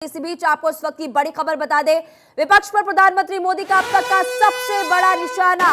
इसी बीच आपको इस वक्त की बड़ी खबर बता दें, विपक्ष पर प्रधानमंत्री मोदी का अब तक का सबसे बड़ा निशाना।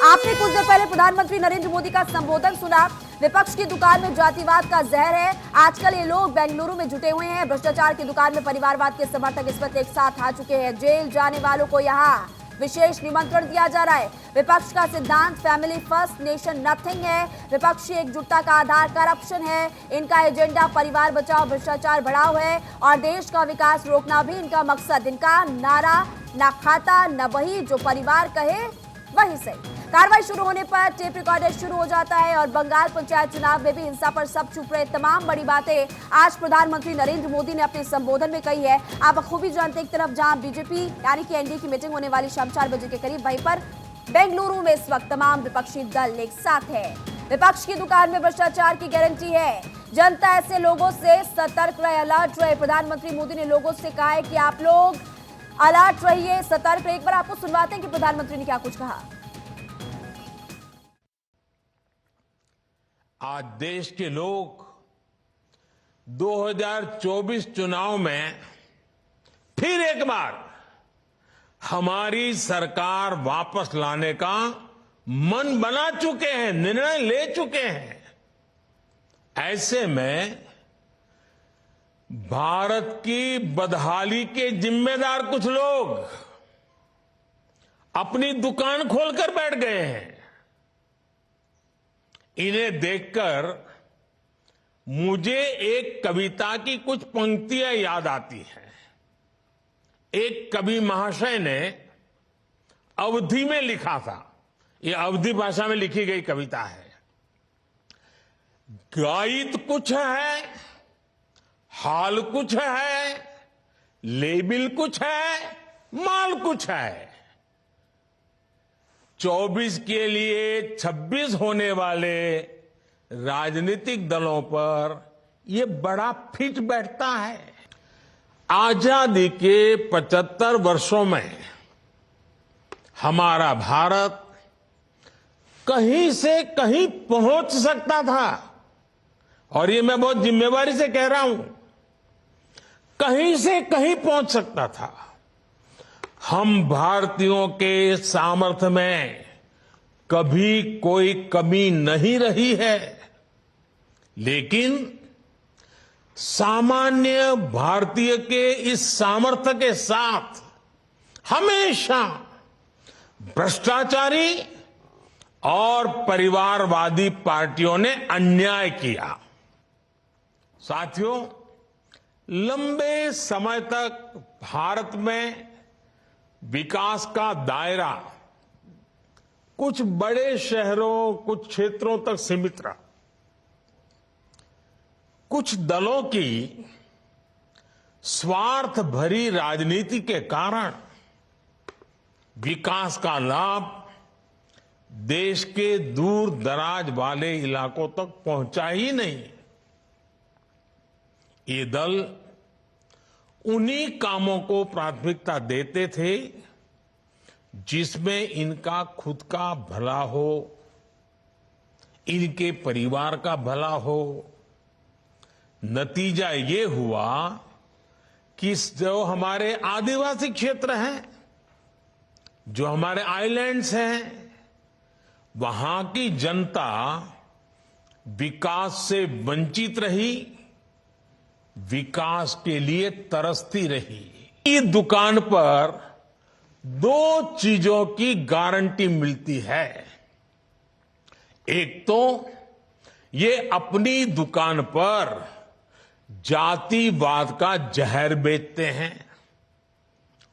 आपने कुछ देर पहले प्रधानमंत्री नरेंद्र मोदी का संबोधन सुना। विपक्ष की दुकान में जातिवाद का जहर है। आजकल ये लोग बेंगलुरु में जुटे हुए हैं। भ्रष्टाचार की दुकान में परिवारवाद के समर्थक इस वक्त एक साथ आ चुके हैं। जेल जाने वालों को यहाँ विशेष निमंत्रण दिया जा रहा है। विपक्ष का सिद्धांत फैमिली फर्स्ट नेशन नथिंग है। विपक्षी एकजुटता का आधार करप्शन है। इनका एजेंडा परिवार बचाओ भ्रष्टाचार बढ़ाओ है और देश का विकास रोकना भी इनका मकसद। इनका नारा ना खाता न वही जो परिवार कहे वही सही। कार्रवाई शुरू होने पर टेप रिकॉर्डर शुरू हो जाता है और बंगाल पंचायत चुनाव में भी हिंसा पर सब चुप रहे। तमाम बड़ी बातें आज प्रधानमंत्री नरेंद्र मोदी ने अपने संबोधन में कही है। आप खूबी जानते हैं, एक तरफ जहां बीजेपी यानी कि एनडीए की मीटिंग होने वाली शाम 4 बजे के करीब, वहीं पर बेंगलुरु में इस वक्त तमाम विपक्षी दल एक साथ है। विपक्ष की दुकान में भ्रष्टाचार की गारंटी है। जनता ऐसे लोगों से सतर्क रहे, अलर्ट रहे। प्रधानमंत्री मोदी ने लोगों से कहा है कि आप लोग अलर्ट रहिए, सतर्क रहिए। एक बार आपको सुनवाते हैं कि प्रधानमंत्री ने क्या कुछ कहा। आज देश के लोग 2024 चुनाव में फिर एक बार हमारी सरकार वापस लाने का मन बना चुके हैं, निर्णय ले चुके हैं। ऐसे में भारत की बदहाली के जिम्मेदार कुछ लोग अपनी दुकान खोलकर बैठ गए हैं। इन्हें देखकर मुझे एक कविता की कुछ पंक्तियां याद आती हैं। एक कवि महाशय ने अवधी में लिखा था। ये अवधी भाषा में लिखी गई कविता है। गायित कुछ है, हाल कुछ है, लेबिल कुछ है, माल कुछ है। 24 के लिए 26 होने वाले राजनीतिक दलों पर यह बड़ा फिट बैठता है। आजादी के 75 वर्षों में हमारा भारत कहीं से कहीं पहुंच सकता था, और ये मैं बहुत जिम्मेवारी से कह रहा हूं, कहीं से कहीं पहुंच सकता था। हम भारतीयों के सामर्थ्य में कभी कोई कमी नहीं रही है, लेकिन सामान्य भारतीय के इस सामर्थ्य के साथ हमेशा भ्रष्टाचारी और परिवारवादी पार्टियों ने अन्याय किया। साथियों, लंबे समय तक भारत में विकास का दायरा कुछ बड़े शहरों, कुछ क्षेत्रों तक सीमित रहा। कुछ दलों की स्वार्थ भरी राजनीति के कारण विकास का लाभ देश के दूर दराज वाले इलाकों तक पहुंचा ही नहीं। ये दल उन्हीं कामों को प्राथमिकता देते थे जिसमें इनका खुद का भला हो, इनके परिवार का भला हो। नतीजा ये हुआ कि जो हमारे आदिवासी क्षेत्र हैं, जो हमारे आइलैंड्स हैं, वहां की जनता विकास से वंचित रही, विकास के लिए तरसती रही। इस दुकान पर 2 चीजों की गारंटी मिलती है। एक तो ये अपनी दुकान पर जातिवाद का जहर बेचते हैं,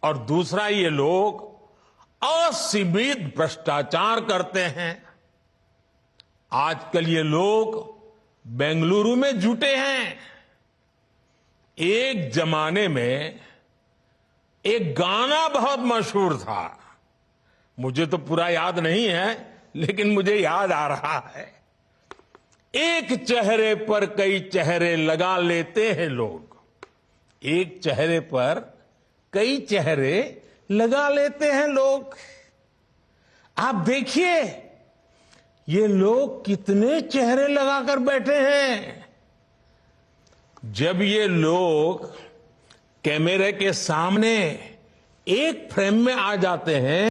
और दूसरा ये लोग असीमित भ्रष्टाचार करते हैं। आजकल ये लोग बेंगलुरु में जुटे हैं। एक जमाने में एक गाना बहुत मशहूर था, मुझे तो पूरा याद नहीं है, लेकिन मुझे याद आ रहा है। एक चेहरे पर कई चेहरे लगा लेते हैं लोग। एक चेहरे पर कई चेहरे लगा लेते हैं लोग। आप देखिए, ये लोग कितने चेहरे लगाकर बैठे हैं। जब ये लोग कैमरे के सामने एक फ्रेम में आ जाते हैं